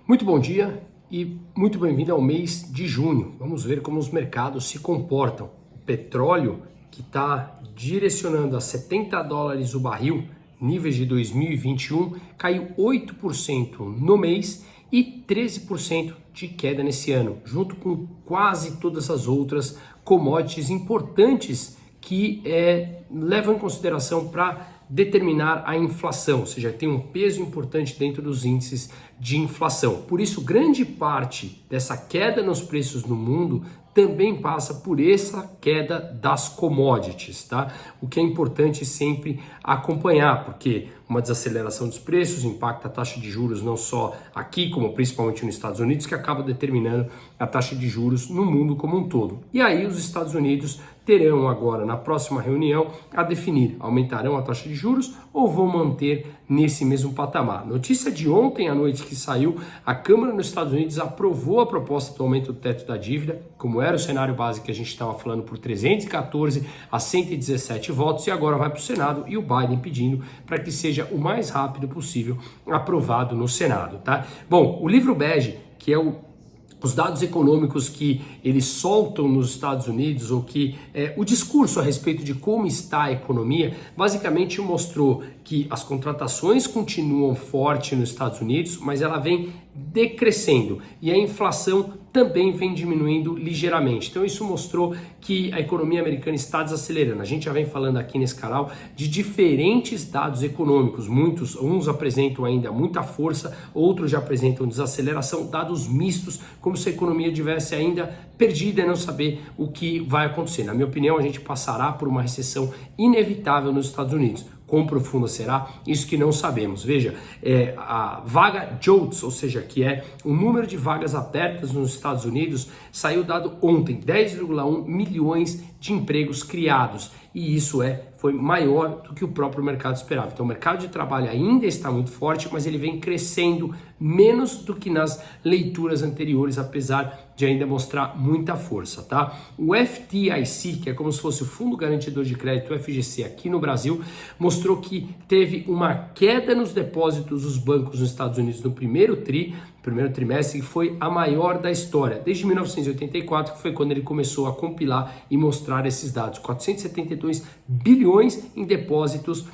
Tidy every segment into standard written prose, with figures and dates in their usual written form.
Muito bom dia e muito bem-vindo ao mês de junho. Vamos ver como os mercados se comportam. O petróleo, que está direcionando a $70 o barril, níveis de 2021, caiu 8% no mês e 13% de queda nesse ano, junto com quase todas as outras commodities importantes que levam em consideração para determinar a inflação, ou seja, tem um peso importante dentro dos índices de inflação. Por isso, grande parte dessa queda nos preços no mundo também passa por essa queda das commodities, tá? O que é importante sempre acompanhar, porque uma desaceleração dos preços impacta a taxa de juros não só aqui, como principalmente nos Estados Unidos, que acaba determinando a taxa de juros no mundo como um todo. E aí os Estados Unidos terão agora, na próxima reunião, a definir, aumentarão a taxa de juros ou vão manter nesse mesmo patamar. Notícia de ontem à noite que saiu, a Câmara nos Estados Unidos aprovou a proposta do aumento do teto da dívida, como era o cenário básico que a gente estava falando, por 314 a 117 votos, e agora vai para o Senado e o Biden pedindo para que seja o mais rápido possível aprovado no Senado, tá? Bom, o livro bege, que é os dados econômicos que eles soltam nos Estados Unidos, ou que o discurso a respeito de como está a economia, basicamente mostrou que as contratações continuam fortes nos Estados Unidos, mas ela vem decrescendo e a inflação também vem diminuindo ligeiramente. Então isso mostrou que a economia americana está desacelerando. A gente já vem falando aqui nesse canal de diferentes dados econômicos. Uns apresentam ainda muita força, outros já apresentam desaceleração, dados mistos, como se a economia tivesse ainda perdida e não saber o que vai acontecer. Na minha opinião, a gente passará por uma recessão inevitável nos Estados Unidos. Quão profunda será? Isso que não sabemos. Veja, a vaga JOLTS, ou seja, que é o número de vagas abertas nos Estados Unidos, saiu dado ontem, 10,1 milhões de empregos criados. E isso foi maior do que o próprio mercado esperava. Então o mercado de trabalho ainda está muito forte, mas ele vem crescendo menos do que nas leituras anteriores, apesar de ainda mostrar muita força, tá? O FDIC, que é como se fosse o Fundo Garantidor de Crédito, o FGC, aqui no Brasil, mostrou que teve uma queda nos depósitos dos bancos nos Estados Unidos no primeiro trimestre, que foi a maior da história, desde 1984, que foi quando ele começou a compilar e mostrar esses dados. 472 bilhões em depósitos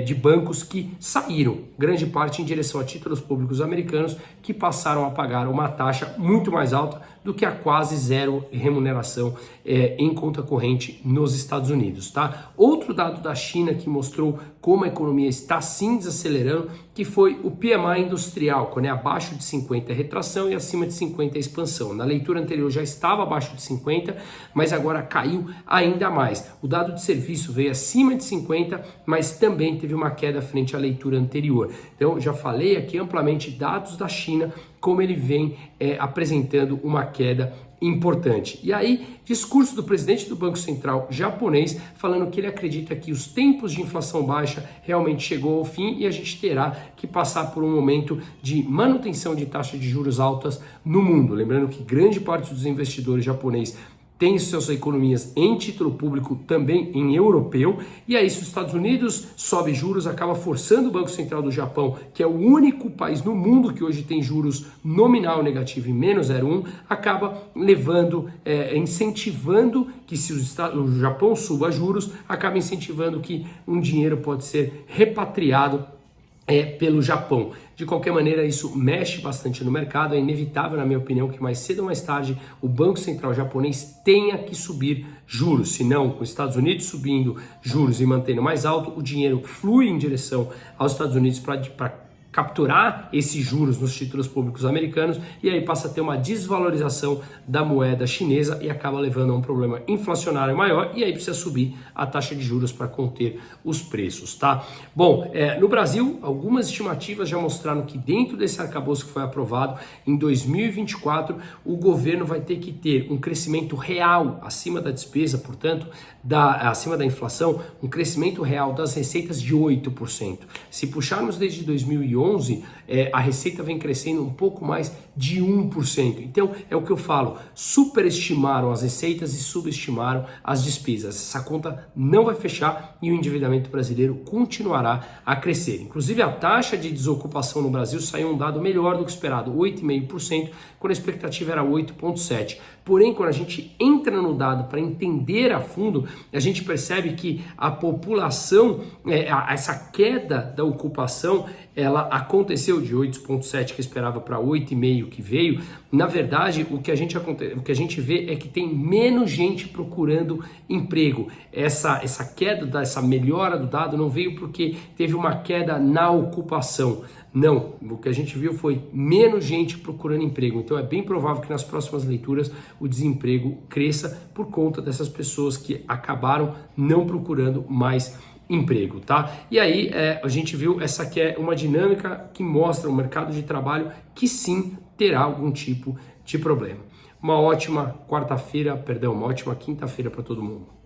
de bancos que saíram, grande parte em direção a títulos públicos americanos, que passaram a pagar uma taxa muito mais alta do que a quase zero remuneração em conta corrente nos Estados Unidos, tá? Outro dado da China que mostrou como a economia está sim desacelerando, que foi o PMI industrial, quando é abaixo de 50 é retração e acima de 50 é expansão. Na leitura anterior já estava abaixo de 50, mas agora caiu ainda mais. O dado de serviço veio acima de 50, mas também teve uma queda frente à leitura anterior. Então, já falei aqui amplamente dados da China, como ele vem apresentando uma queda importante. E aí, discurso do presidente do Banco Central japonês falando que ele acredita que os tempos de inflação baixa realmente chegou ao fim e a gente terá que passar por um momento de manutenção de taxa de juros altas no mundo. Lembrando que grande parte dos investidores japoneses tem suas economias em título público, também em europeu, e aí se os Estados Unidos sobe juros, acaba forçando o Banco Central do Japão, que é o único país no mundo que hoje tem juros nominal negativo em menos 0,1, acaba levando, incentivando que se o Japão suba juros, acaba incentivando que um dinheiro pode ser repatriado pelo Japão. De qualquer maneira, isso mexe bastante no mercado. É inevitável, na minha opinião, que mais cedo ou mais tarde o Banco Central japonês tenha que subir juros. Se não, com os Estados Unidos subindo juros e mantendo mais alto, o dinheiro flui em direção aos Estados Unidos para capturar esses juros nos títulos públicos americanos, e aí passa a ter uma desvalorização da moeda chinesa e acaba levando a um problema inflacionário maior, e aí precisa subir a taxa de juros para conter os preços, tá? Bom, no Brasil, algumas estimativas já mostraram que dentro desse arcabouço que foi aprovado, em 2024, o governo vai ter que ter um crescimento real acima da despesa, portanto, acima da inflação, um crescimento real das receitas de 8%. Se puxarmos desde 2008, 2011, a receita vem crescendo um pouco mais de 1%. Então, é o que eu falo, superestimaram as receitas e subestimaram as despesas. Essa conta não vai fechar e o endividamento brasileiro continuará a crescer. Inclusive, a taxa de desocupação no Brasil saiu um dado melhor do que esperado, 8,5%, quando a expectativa era 8,7%. Porém, quando a gente entra no dado para entender a fundo, a gente percebe que a população, essa queda da ocupação, ela aconteceu de 8,7 que esperava para 8,5 que veio. Na verdade, o que a gente vê é que tem menos gente procurando emprego. Essa queda, essa melhora do dado não veio porque teve uma queda na ocupação. Não, o que a gente viu foi menos gente procurando emprego. Então é bem provável que nas próximas leituras o desemprego cresça por conta dessas pessoas que acabaram não procurando mais emprego, tá? E aí a gente viu essa que é uma dinâmica que mostra o mercado de trabalho que sim terá algum tipo de problema. Uma ótima quarta-feira, uma ótima quinta-feira para todo mundo.